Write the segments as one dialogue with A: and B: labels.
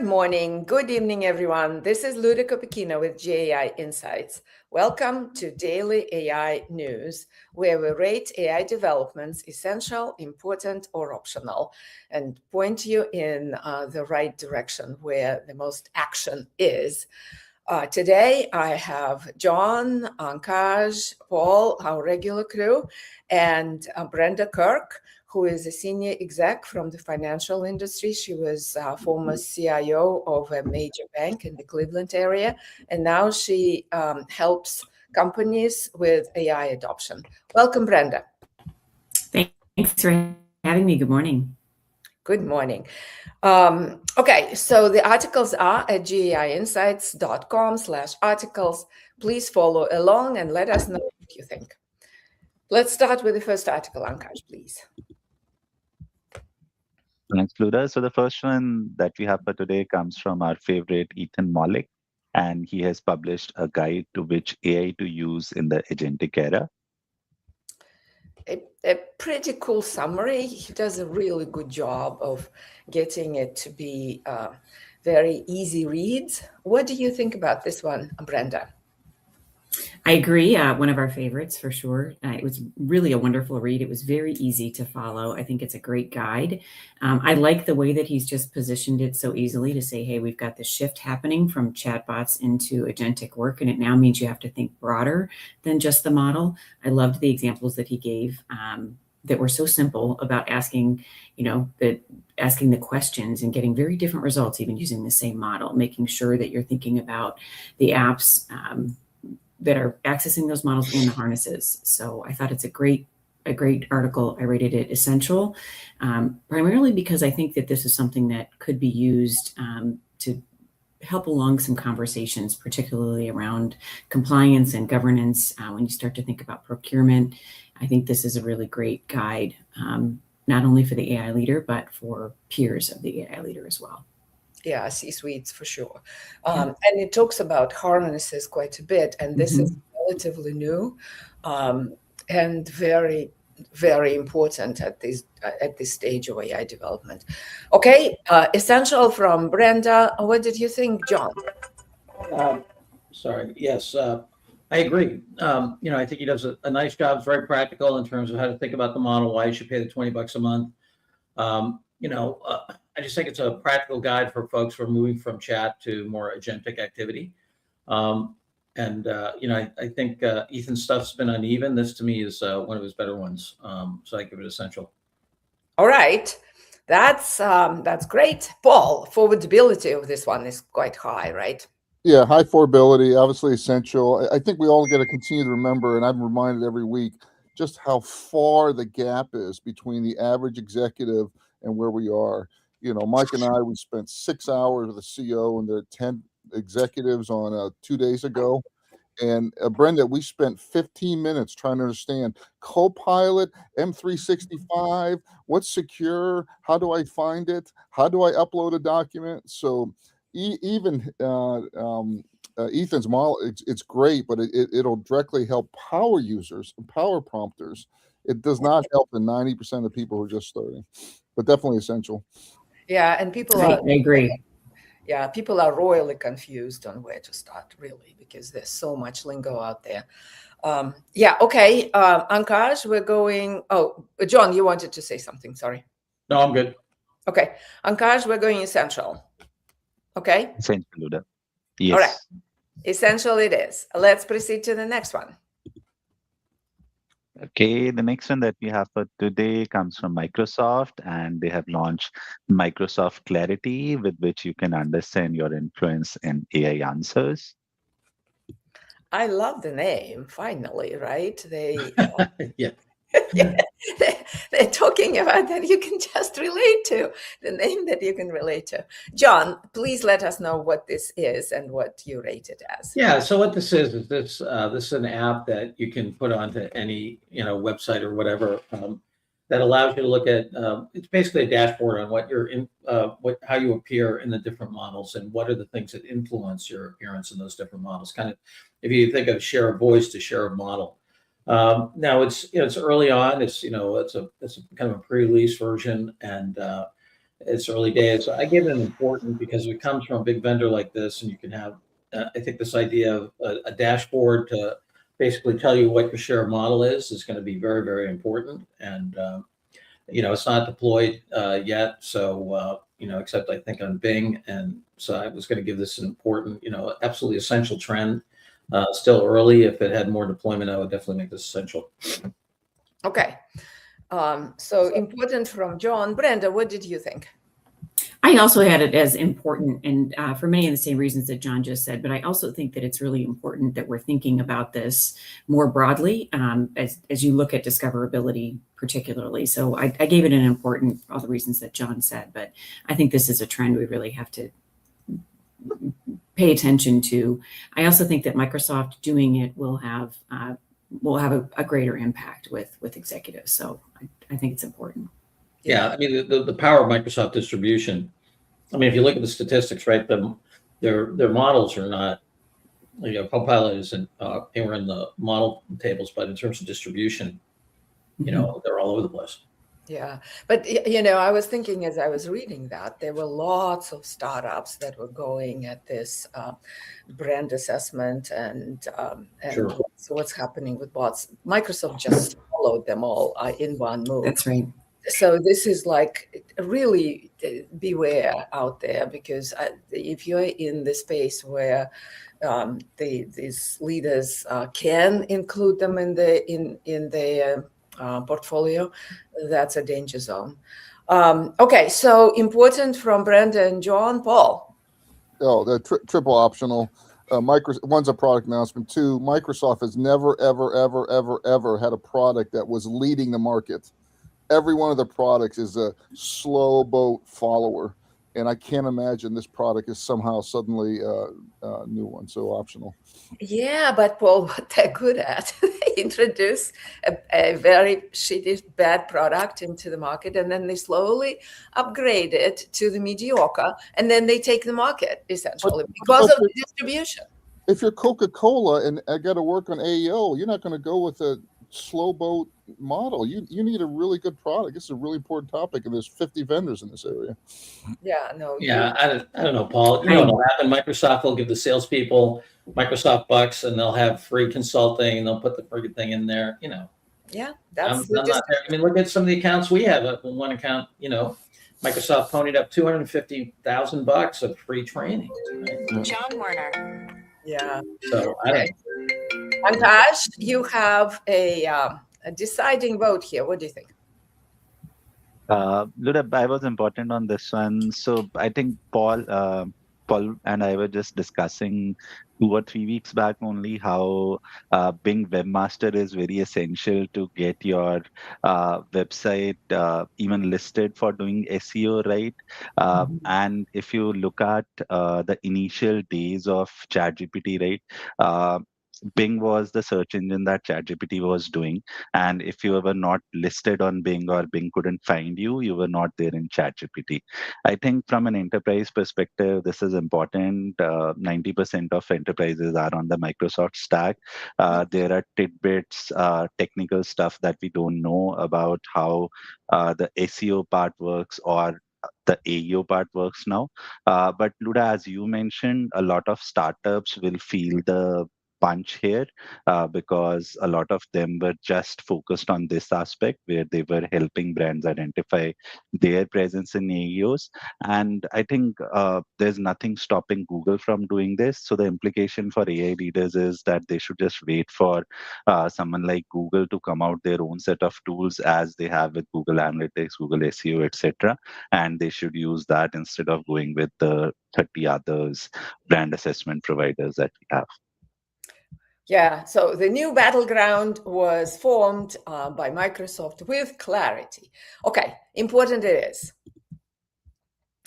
A: morning, good evening, everyone. This is Luda Kopikina with GAI Insights. Welcome to Daily AI News, where we rate AI developments essential, important, or optional, and point you in the right direction where the most action is. Today, I have John, Ankaj, Paul, our regular crew, and Brenda Kirk, who is a senior exec from the financial industry. She was former CIO of a major bank in the Cleveland area, and now she helps companies with AI adoption. Welcome, Brenda.
B: Thanks for having me. Good morning.
A: Good morning. Okay, so the articles are at gaiinsights.com/articles. Please follow along and let us know what you think. Let's start with the first article, Ankaj, please.
C: Thanks, Luda. So the first one that we have for today comes from our favorite Ethan Mollick, and he has published a guide to which AI to use in the agentic era.
A: A pretty cool summary. He does a really good job of getting it to be very easy reads. What do you think about this one, Brenda?
B: I agree. One of our favorites for sure. It was really a wonderful read. It was very easy to follow. I think it's a great guide. I like the way that he's just positioned it so easily to say, hey, we've got this shift happening from chatbots into agentic work, and it now means you have to think broader than just the model. I loved the examples that he gave that were so simple about asking, asking the questions and getting very different results, even using the same model, making sure that you're thinking about the apps that are accessing those models and the harnesses. So I thought it's a great article. I rated it essential, primarily because I think that this is something that could be used to help along some conversations, particularly around compliance and governance. When you start to think about procurement, I think this is a really great guide, not only for the AI leader, but for peers of the AI leader as well.
A: Yeah, C-suites for sure. And it talks about harnesses quite a bit, and this is relatively new and very, very important at this stage of AI development. Okay, essential from Brenda. What did you think, John?
D: Sorry. Yes, I agree. I think he does a nice job. It's very practical in terms of how to think about the model, why you should pay the $20 a month. I just think it's a practical guide for folks who are moving from chat to more agentic activity. I think Ethan's stuff's been uneven. This to me is one of his better ones. So I give it essential.
A: All right. That's great. Paul, forwardability of this one is quite high, right?
E: Yeah, high forwardability, obviously essential. I think we all got to continue to remember, and I'm reminded every week, just how far the gap is between the average executive and where we are. Mike and I, we spent 6 hours with the CEO and their 10 executives on 2 days ago. And Brenda, we spent 15 minutes trying to understand Copilot, M365, what's secure, how do I find it, how do I upload a document? So even Ethan's model, it's great, but it'll directly help power users, power prompters. It does not help the 90% of people who are just starting, but definitely essential.
A: Yeah, and people
B: I agree.
A: Yeah, people are royally confused on where to start, really, because there's so much lingo out there. Yeah, okay. Ankaj, we're going. Oh, John, you wanted to say something. Sorry.
D: No, I'm good.
A: Okay. Ankaj, we're going essential. Okay.
C: Essential, Luda. Yes.
A: All right. Essential it is. Let's proceed to the next one.
C: Okay, the next one that we have for today comes from Microsoft, and they have launched Microsoft Clarity, with which you can understand your influence in AI answers.
A: I love the name, finally, right?
D: Yeah.
A: They're talking about that you can just relate to, the name that you can relate to. John, please let us know what this is and what you rate it as.
D: Yeah, so what this is this is an app that you can put onto any website or whatever that allows you to look at. It's basically a dashboard on what you're in, how you appear in the different models, and what are the things that influence your appearance in those different models. Kind of, if you think of share of voice to share of model. Now it's early on. It's a kind of a pre-release version, and it's early days. I give it an important because it comes from a big vendor like this, and you can have, I think this idea of a dashboard to basically tell you what your share model is going to be very, very important. And, it's not deployed yet. So, except I think on Bing. And so I was going to give this an important, absolutely essential trend. Still early. If it had more deployment, I would definitely make this essential.
A: Okay. So important from John. Brenda, what did you think?
B: I also had it as important, and for many of the same reasons that John just said, but I also think that it's really important that we're thinking about this more broadly as you look at discoverability particularly. So I gave it an important, for all the reasons that John said, but I think this is a trend we really have to pay attention to. I also think that Microsoft doing it will have a greater impact with executives. So I think it's important.
D: Yeah, I mean, the power of Microsoft distribution. I mean, if you look at the statistics, right, their models are not, Copilot isn't anywhere in the model tables, but in terms of distribution, they're all over the place.
A: Yeah, but I was thinking as I was reading that there were lots of startups that were going at this brand assessment and
D: Sure.
A: so what's happening with bots. Microsoft just followed them all in one move.
B: That's right.
A: So this is like really beware out there, because if you're in the space where these leaders can include them in the portfolio, that's a danger zone. Okay, so important from Brenda and John. Paul.
E: Oh, they're triple optional. One's a product announcement. Two, Microsoft has never, ever, ever, ever, ever had a product that was leading the market. Every one of the products is a slow boat follower. And I can't imagine this product is somehow suddenly a new one, so optional.
A: Yeah, but Paul, what they're good at, they introduce a very shitty, bad product into the market, and then they slowly upgrade it to the mediocre, and then they take the market, essentially, because of the distribution.
E: If you're Coca-Cola and I got to work on AEO, you're not going to go with a slow boat model. You need a really good product. It's a really important topic, and there's 50 vendors in this area.
A: Yeah, no.
D: Yeah, I don't know, Paul. You know what'll happen? Microsoft will give the salespeople Microsoft bucks, and they'll have free consulting, and they'll put the friggin' thing in there.
A: Yeah,
D: I'm not there. I mean, look at some of the accounts we have. One account, Microsoft ponied up $250,000 of free training. Right?
F: John Warner.
A: Yeah.
D: So I don't know.
A: Ankash, you have a deciding vote here. What do you think?
C: Luda, I was important on this one. So I think Paul and I were just discussing 2 or 3 weeks back only how Bing Webmaster is very essential to get your website even listed for doing SEO, right? And if you look at the initial days of ChatGPT, right? Bing was the search engine that ChatGPT was doing. And if you were not listed on Bing or Bing couldn't find you, you were not there in ChatGPT. I think from an enterprise perspective, this is important. 90% of enterprises are on the Microsoft stack. There are tidbits, technical stuff that we don't know about how the SEO part works or the AEO part works now. But Luda, as you mentioned, a lot of startups will feel the punch here because a lot of them were just focused on this aspect where they were helping brands identify their presence in AEOs. And I think there's nothing stopping Google from doing this. So the implication for AI leaders is that they should just wait for someone like Google to come out their own set of tools as they have with Google Analytics, Google SEO, etc. And they should use that instead of going with the 30 others brand assessment providers that we have.
A: Yeah, so the new battleground was formed by Microsoft with clarity. Okay, important it is.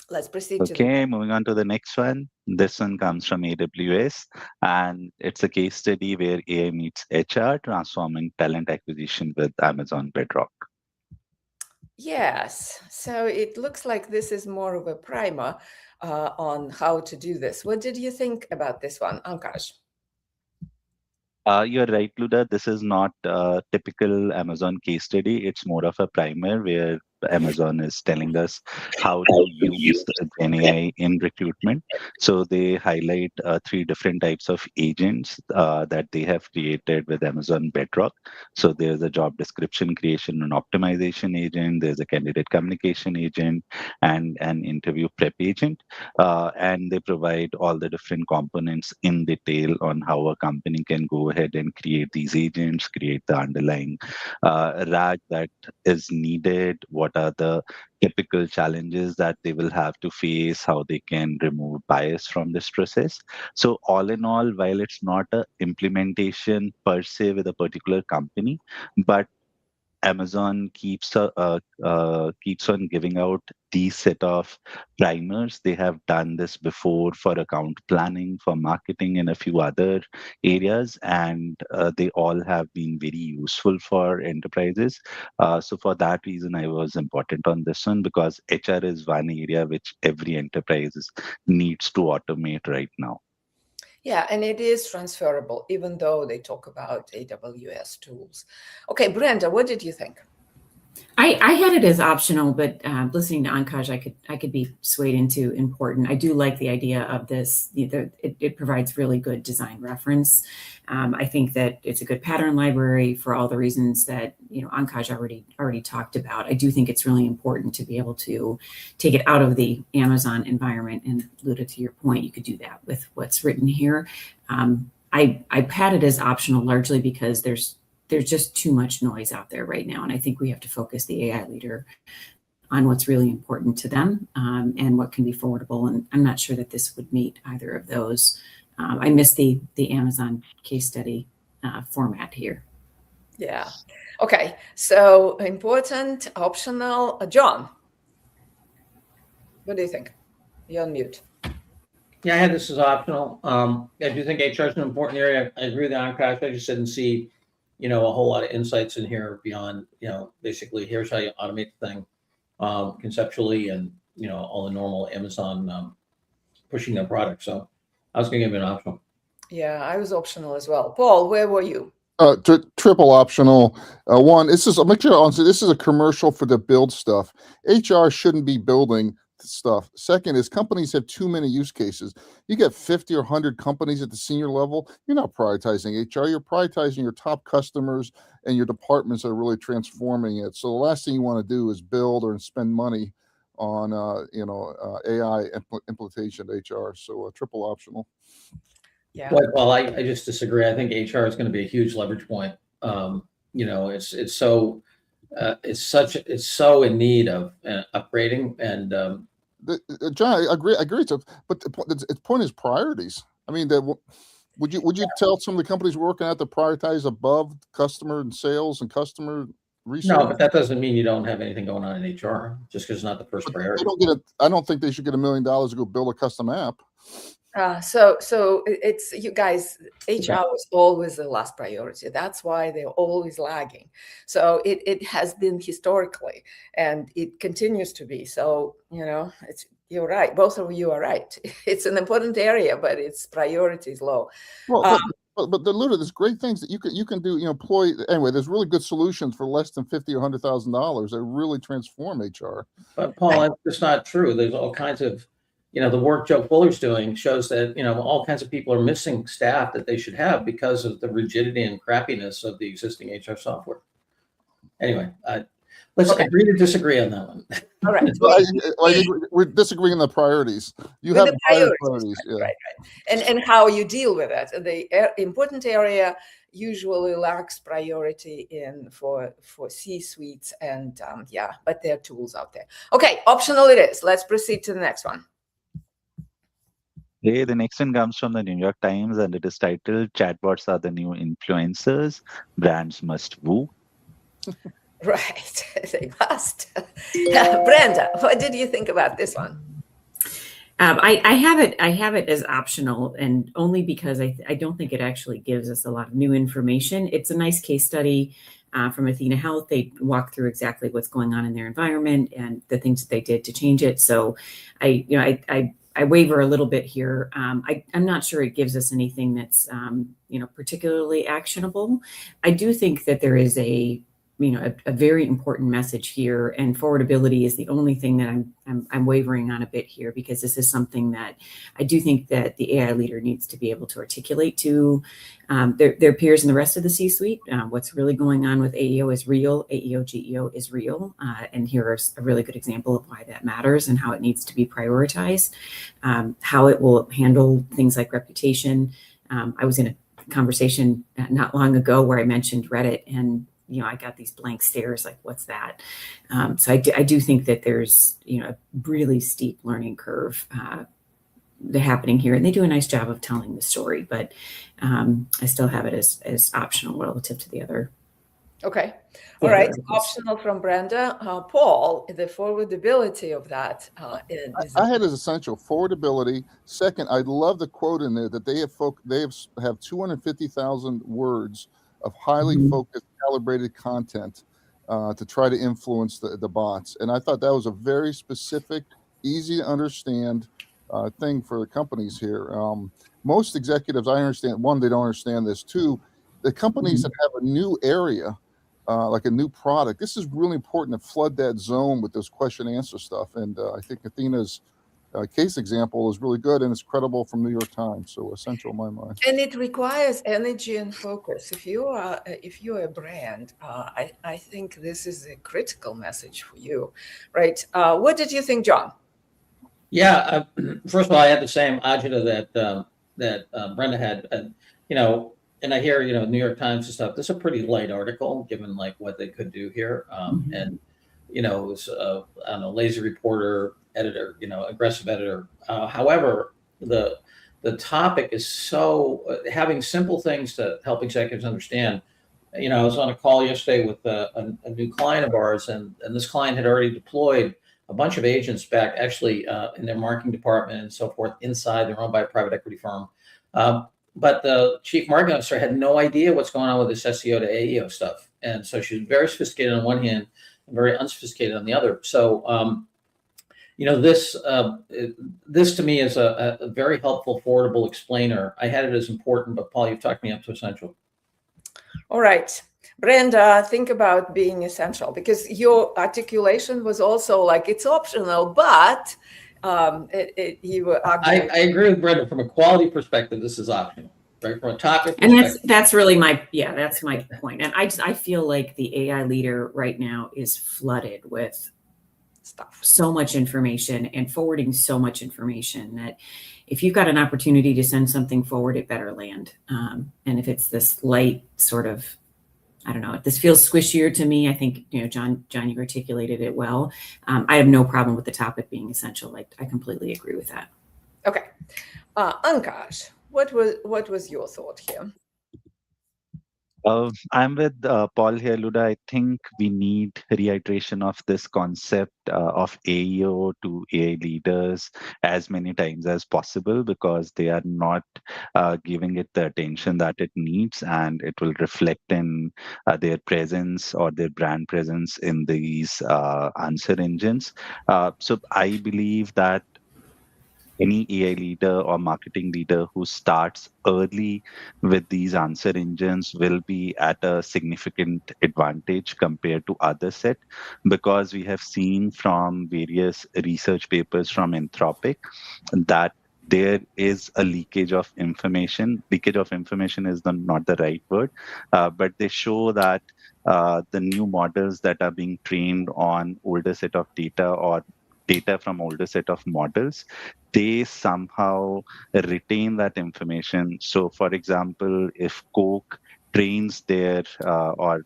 A: Let's proceed to
C: moving on to the next one. This one comes from AWS, and it's a case study where AI meets HR, transforming talent acquisition with Amazon Bedrock.
A: Yes, so it looks like this is more of a primer on how to do this. What did you think about this one, Ankash?
C: You're right, Luda. This is not a typical Amazon case study. It's more of a primer where Amazon is telling us how to use Gen AI in recruitment. So they highlight 3 different types of agents that they have created with Amazon Bedrock. So there's a job description creation and optimization agent, there's a candidate communication agent, and an interview prep agent. And they provide all the different components in detail on how a company can go ahead and create these agents, create the underlying RAG that is needed, what are the typical challenges that they will have to face, how they can remove bias from this process. So all in all, while it's not a implementation per se with a particular company, but Amazon keeps on giving out these set of primers. They have done this before for account planning, for marketing, and a few other areas, and they all have been very useful for enterprises. So for that reason, I was important on this one because HR is one area which every enterprise needs to automate right now.
A: Yeah, and it is transferable, even though they talk about AWS tools. Okay, Brenda, what did you think?
B: I had it as optional, but listening to Ankaj, I could be swayed into important. I do like the idea of this. It provides really good design reference. I think that it's a good pattern library for all the reasons that Ankaj already talked about. I do think it's really important to be able to take it out of the Amazon environment. And Luda, to your point, you could do that with what's written here. I had it as optional largely because there's just too much noise out there right now. And I think we have to focus the AI leader on what's really important to them and what can be forwardable. And I'm not sure that this would meet either of those. I missed the Amazon case study format here.
A: Yeah. Okay. So important, optional. John, what do you think? You're on mute.
D: Yeah, I had this as optional. I do think HR is an important area. I agree with Ankaj. I just didn't see a whole lot of insights in here beyond, basically here's how you automate the thing conceptually and, all the normal Amazon pushing their product. So I was going to give it an optional.
A: Yeah, I was optional as well. Paul, where were you?
E: Triple optional. One, this is, I'll make sure honestly, this is a commercial for the build stuff. HR shouldn't be building stuff. Second is companies have too many use cases. You get 50 or 100 companies at the senior level. You're not prioritizing HR. You're prioritizing your top customers and your departments that are really transforming it. So the last thing you want to do is build or spend money on AI implementation HR. So triple optional.
A: Yeah.
D: Well, I just disagree. I think HR is going to be a huge leverage point. It's so in need of upgrading and.
E: John, I agree. But the point is priorities. I mean, would you tell some of the companies we're working at to prioritize above customer and sales and customer research?
D: No, but that doesn't mean you don't have anything going on in HR just because it's not the first priority.
E: I don't think they should get $1 million to go build a custom app.
A: So it's, you guys, HR was always the last priority. That's why they're always lagging. So it has been historically, and it continues to be. So, you're right. Both of you are right. It's an important area, but its priority is low.
E: Well, but Luda, there's great things that you can do. Employ anyway. There's really good solutions for less than $50,000 or $100,000 that really transform HR.
D: But Paul, that's not true. There's all kinds of the work Joe Fuller's doing shows that, all kinds of people are missing staff that they should have because of the rigidity and crappiness of the existing HR software. Anyway, let's agree to disagree on that one.
A: All right.
E: I think we're disagreeing on the priorities. You have priorities. Yeah.
A: Right. And how you deal with it. The important area usually lacks priority for C-suites and but there are tools out there. Okay, optional it is. Let's proceed to the next one.
C: Hey, the next one comes from the New York Times, and it is titled "Chatbots are the new influencers. Brands must woo."
A: Right, they must. Brenda, what did you think about this one?
B: I have it as optional, and only because I don't think it actually gives us a lot of new information. It's a nice case study from Athena Health. They walk through exactly what's going on in their environment and the things that they did to change it. So I waver a little bit here. I'm not sure it gives us anything that's particularly actionable. I do think that there is a a very important message here, and forwardability is the only thing that I'm wavering on a bit here, because this is something that I do think that the AI leader needs to be able to articulate to their peers in the rest of the C-suite. What's really going on with AEO is real. AEO, GEO is real. And here's a really good example of why that matters and how it needs to be prioritized, how it will handle things like reputation. I was in a conversation not long ago where I mentioned Reddit, and I got these blank stares like, what's that? So I do think that there's a really steep learning curve happening here, and they do a nice job of telling the story, but I still have it as optional relative to the other.
A: Okay. All right. Optional from Brenda. Paul, the forwardability of that is.
E: I had as essential forwardability. Second, I love the quote in there that they have 250,000 words of highly focused, calibrated content to try to influence the bots. And I thought that was a very specific, easy to understand thing for the companies here. Most executives, I understand, one, they don't understand this. Two, the companies that have a new area, like a new product, this is really important to flood that zone with this question answer stuff. And I think Athena's case example is really good, and it's credible from New York Times, so essential in my mind.
A: And it requires energy and focus. If you are a brand, I think this is a critical message for you, right? What did you think, John?
D: Yeah, first of all, I had the same agita that Brenda had, and and I hear New York Times and stuff. This is a pretty light article given like what they could do here, and it was I don't know, lazy reporter, editor, aggressive editor. However, the topic is so having simple things to help executives understand. I was on a call yesterday with a new client of ours, and this client had already deployed a bunch of agents back actually in their marketing department and so forth inside. They're owned by a private equity firm. But the chief marketing officer had no idea what's going on with this SEO to AEO stuff. And so she's very sophisticated on one hand and very unsophisticated on the other. So, this to me is a very helpful, forwardable explainer. I had it as important, but Paul, you've talked me up to essential.
A: All right. Brenda, think about being essential, because your articulation was also like it's optional, but you were arguing.
D: I agree with Brenda. From a quality perspective, this is optional, right? From a topic
B: perspective. And that's really that's my point. And I feel like the AI leader right now is flooded with stuff, so much information and forwarding so much information that if you've got an opportunity to send something forward, it better land. And if it's this light sort of, I don't know, this feels squishier to me. I think, John, you articulated it well. I have no problem with the topic being essential. I completely agree with that.
A: Okay. Ankash, what was your thought here?
C: I'm with Paul here, Luda. I think we need reiteration of this concept of AEO to AI leaders as many times as possible, because they are not giving it the attention that it needs, and it will reflect in their presence or their brand presence in these answer engines. So I believe that any AI leader or marketing leader who starts early with these answer engines will be at a significant advantage compared to other set, because we have seen from various research papers from Anthropic that there is a leakage of information. Leakage of information is not the right word, but they show that the new models that are being trained on older set of data or data from older set of models, they somehow retain that information. So, for example, if Coke trains their or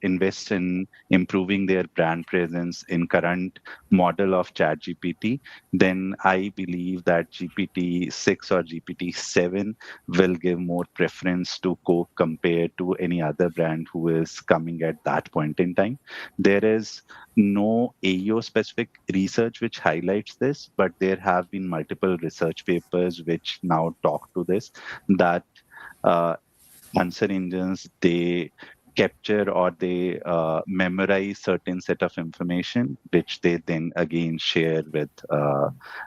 C: invest in improving their brand presence in current model of ChatGPT, then I believe that GPT-6 or GPT-7 will give more preference to Coke compared to any other brand who is coming at that point in time. There is no AEO specific research which highlights this, but there have been multiple research papers which now talk to this, that answer engines, they capture or they memorize certain set of information, which they then again share with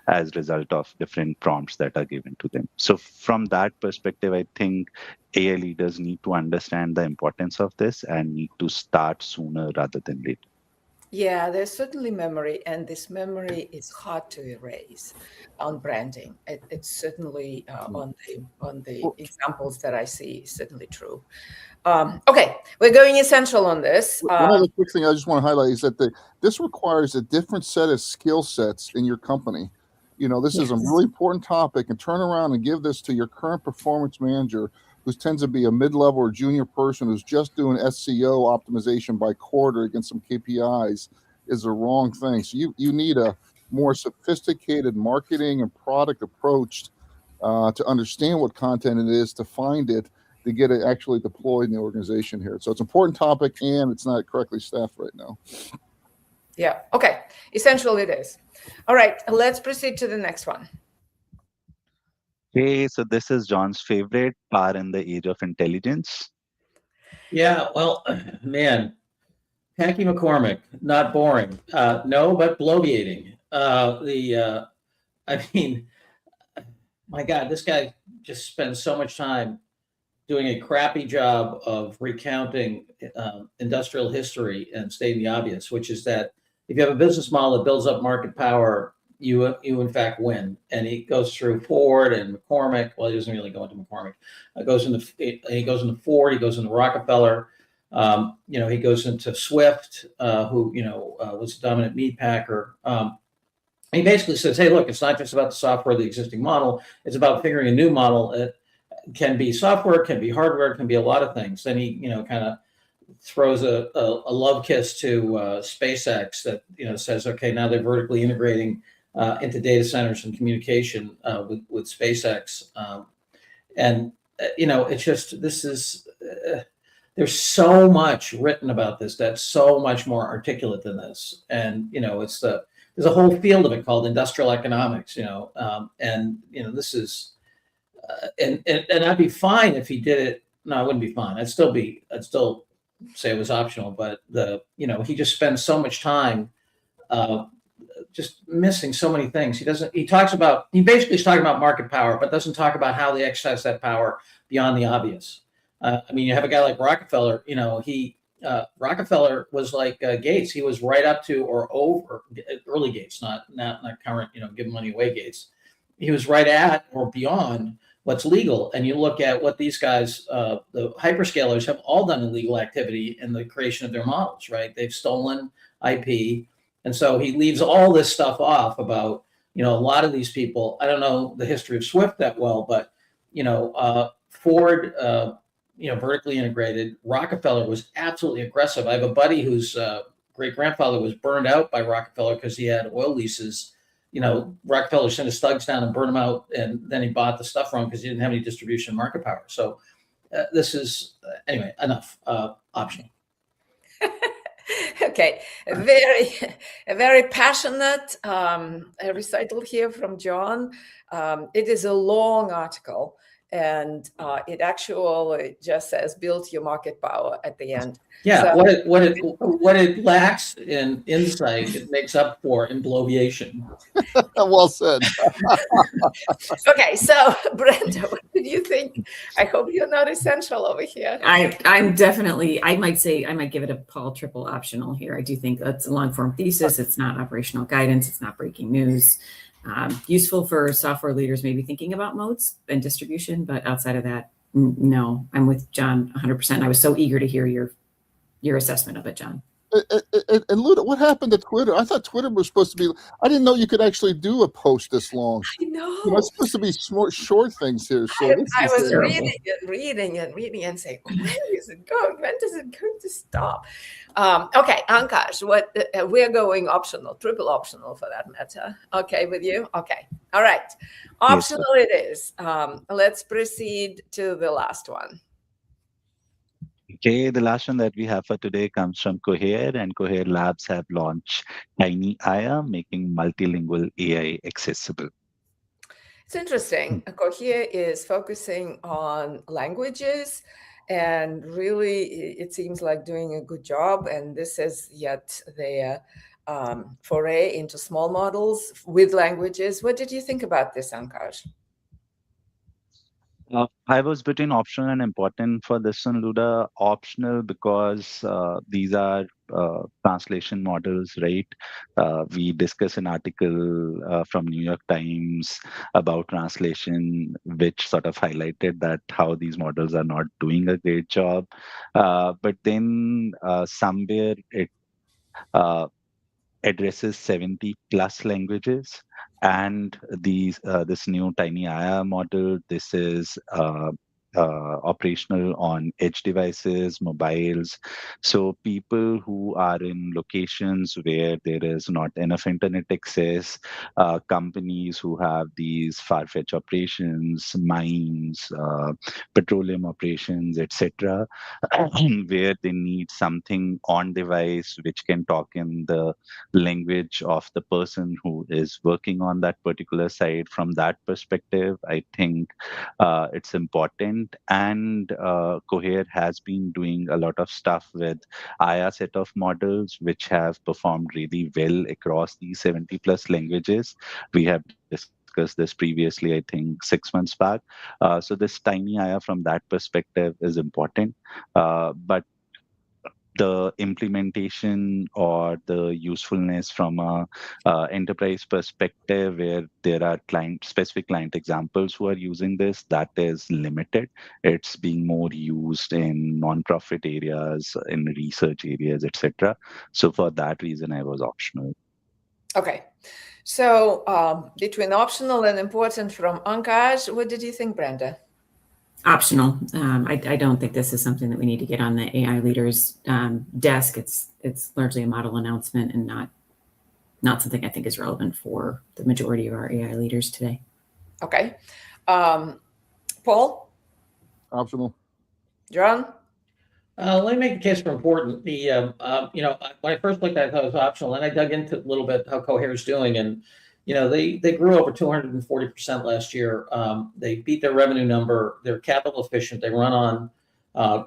C: as result of different prompts that are given to them. So from that perspective, I think AI leaders need to understand the importance of this and need to start sooner rather than later.
A: Yeah, there's certainly memory, and this memory is hard to erase on branding. It's certainly on the examples that I see, certainly true. Okay, we're going essential on this.
E: One other quick thing I just want to highlight is that this requires a different set of skill sets in your company. This is a really important topic, and turn around and give this to your current performance manager, who tends to be a mid-level or junior person who's just doing SEO optimization by quarter against some KPIs, is the wrong thing. So you need a more sophisticated marketing and product approach to understand what content it is, to find it, to get it actually deployed in the organization here. So it's an important topic, and it's not correctly staffed right now.
A: Yeah, okay. Essential it is. All right, let's proceed to the next one.
C: Okay, so this is John's favorite, power in the age of intelligence.
D: Yeah, well, man, Packy McCormick, not boring. No, but bloviating. I mean, my God, this guy just spends so much time doing a crappy job of recounting industrial history and stating the obvious, which is that if you have a business model that builds up market power, you in fact win. And he goes through Ford and McCormick. Well, he doesn't really go into McCormick. He goes into Ford. He goes into Rockefeller. He goes into Swift, who was a dominant meat packer. He basically says, "Hey, look, it's not just about the software of the existing model. It's about figuring a new model. It can be software, can be hardware, can be a lot of things." Then he, kind of throws a love kiss to SpaceX that says, "Okay, now they're vertically integrating into data centers and communication with SpaceX." It's just there's so much written about this that's so much more articulate than this, and there's a whole field of it called industrial economics. This is. And I'd be fine if he did it. No, I wouldn't be fine. I'd still say it was optional. But he just spends so much time just missing so many things. He basically is talking about market power, but doesn't talk about how they exercise that power beyond the obvious. You have a guy like Rockefeller. Rockefeller was like Gates. He was right up to or over early Gates, not current. Give money away Gates. He was right at or beyond what's legal. And you look at what these guys, the hyperscalers, have all done illegal activity in the creation of their models, right? They've stolen IP. And so he leaves all this stuff off about, a lot of these people. I don't know the history of Swift that well, but, Ford, vertically integrated. Rockefeller was absolutely aggressive. I have a buddy whose great grandfather was burned out by Rockefeller because he had oil leases. Rockefeller sent his thugs down and burned them out, and then he bought the stuff from him because he didn't have any distribution market power. So this is, anyway, enough. Optional.
A: Okay, a very passionate recital here from John. It is a long article, and it actually just says build your market power at the end.
D: Yeah, so, what it lacks in insight, it makes up for in bloviation.
E: Well said.
A: Okay, so Brenda, what did you think? I hope you're not essential over here.
B: I'm definitely, I might give it a Paul triple optional here. I do think that's a long form thesis. It's not operational guidance. It's not breaking news. Useful for software leaders maybe thinking about modes and distribution, but outside of that, no, I'm with John 100%. I was so eager to hear your assessment of it, John.
E: And Luda, what happened to Twitter? I thought Twitter was supposed to be. I didn't know you could actually do a post this long.
A: I know.
E: It's supposed to be short things here. So
A: I was reading and saying, where is it going? When is it going to stop? Okay, Ankash, we're going optional, triple optional for that matter. Okay with you? Okay. All right. Optional it is. Let's proceed to the last one.
C: Okay, the last one that we have for today comes from Cohere, and Cohere Labs have launched Tiny Aya, making multilingual AI accessible.
A: It's interesting. Cohere is focusing on languages, and really it seems like doing a good job. And this is yet their foray into small models with languages. What did you think about this, Ankash?
C: I was between optional and important for this one, Luda. Optional because these are translation models, right? We discuss an article from New York Times about translation, which sort of highlighted that how these models are not doing a great job. But then somewhere it uh, addresses 70 plus languages, and this new tiny AI model, this is operational on edge devices, mobiles. So people who are in locations where there is not enough internet access, companies who have these far-fetched operations, mines, petroleum operations, etc., where they need something on device which can talk in the language of the person who is working on that particular site. From that perspective, I think it's important. And Cohere has been doing a lot of stuff with IA set of models, which have performed really well across these 70 plus languages. We have discussed this previously, I think 6 months back. So this tiny IA from that perspective is important. But the implementation or the usefulness from a enterprise perspective, where there are specific client examples who are using this, that is limited. It's being more used in non-profit areas, in research areas, etc. So for that reason, I was optional.
A: Okay, so between optional and important from Ankash, what did you think, Brenda?
B: Optional. I don't think this is something that we need to get on the AI leaders' desk. It's largely a model announcement and not something I think is relevant for the majority of our AI leaders today.
A: Okay. Paul?
E: Optional.
A: John?
D: Let me make the case for important. When I first looked at it, I thought it was optional, and I dug into a little bit how Cohere is doing, and they grew over 240% last year. They beat their revenue number. They're capital efficient. They run on,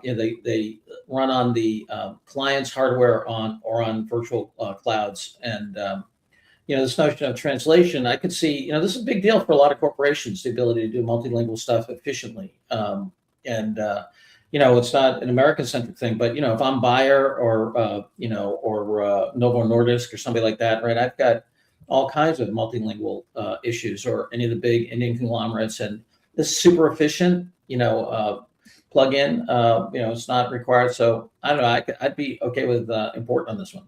D: they run on the client's hardware on virtual clouds, and this notion of translation, I could see, this is a big deal for a lot of corporations, the ability to do multilingual stuff efficiently. It's not an American-centric thing, but if I'm Bayer or Novo Nordisk or somebody like that, right? I've got all kinds of multilingual issues, or any of the big Indian conglomerates, and this is super efficient. Plug in. It's not required, so I don't know. I'd be okay with important on this one.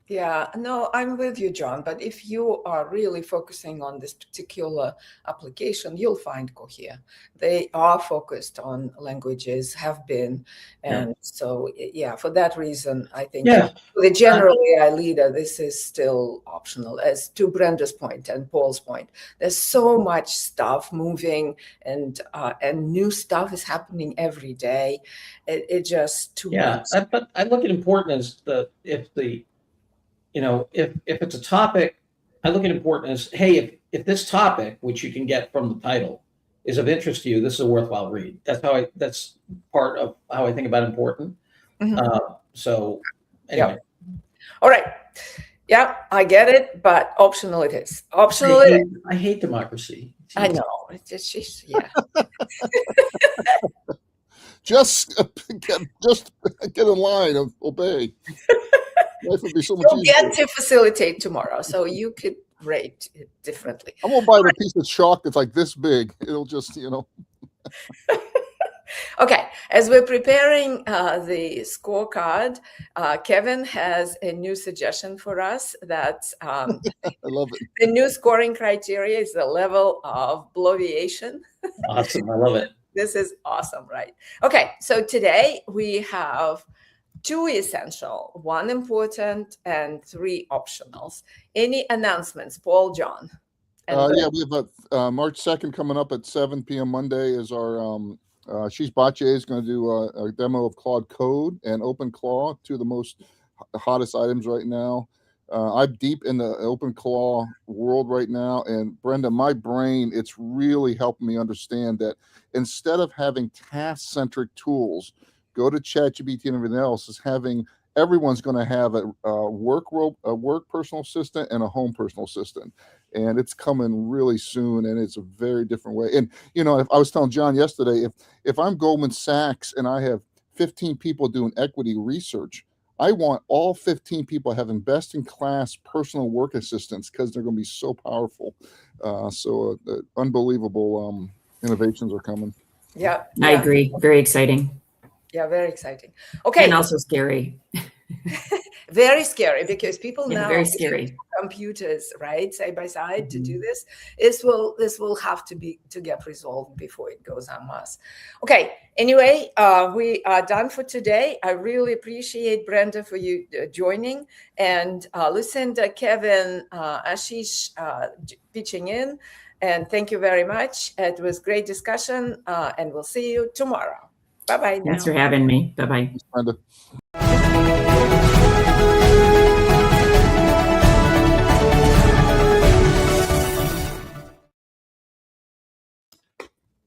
A: Yeah, no, I'm with you, John. But if you are really focusing on this particular application, you'll find Cohere. They are focused on languages, have been. And so, yeah, for that reason, I think for the general AI leader, this is still optional. As to Brenda's point and Paul's point, there's so much stuff moving, and new stuff is happening every day. It just too much.
D: But I look at important as if it's a topic, I look at important as, hey, if this topic, which you can get from the title, is of interest to you, this is a worthwhile read. That's part of how I think about important. So anyway.
A: Yeah. All right. Yeah, I get it, but optional it is. Optional
D: I hate democracy.
A: Jeez. I know. It's just yeah.
E: Just get in line and obey. Life would be so much
A: You'll
E: easier.
A: get to facilitate tomorrow, so you could rate it differently.
E: I'm gonna buy a piece of chalk that's like this big. It'll just,
A: Okay, as we're preparing the scorecard, Kevin has a new suggestion for us that
E: I love it.
A: The new scoring criteria is the level of bloviation.
D: Awesome, I love it.
A: This is awesome, right? Okay, so today we have 2 essential, 1 important, and 3 optionals. Any announcements, Paul, John?
E: Yeah, we have March 2nd coming up at 7 p.m. Monday is our Ashish Bhatia is going to do a demo of Claude Code and OpenClaw, 2 of the most hottest items right now. I'm deep in the OpenClaw world right now, and Brenda, my brain, it's really helping me understand that instead of having task-centric tools go to ChatGPT and everything else, is having everyone's going to have a work personal assistant and a home personal assistant, and it's coming really soon, and it's a very different way. And if I was telling John yesterday, if I'm Goldman Sachs and I have 15 people doing equity research, I want all 15 people having best in class personal work assistants, because they're going to be so powerful. So unbelievable innovations are coming.
A: Yeah,
B: I agree. Very exciting.
A: Yeah, very exciting. Okay.
B: And also scary.
A: Very scary, because people now
B: very scary.
A: Computers, right, side by side to do this. This will have to get resolved before it goes en masse. Okay. Anyway, we are done for today. I really appreciate, Brenda, for you joining, and Lucinda, Kevin, Ashish pitching in, and thank you very much. It was great discussion, and we'll see you tomorrow. Bye-bye now.
B: Thanks for having me. Bye-bye.
E: Thanks, Brenda.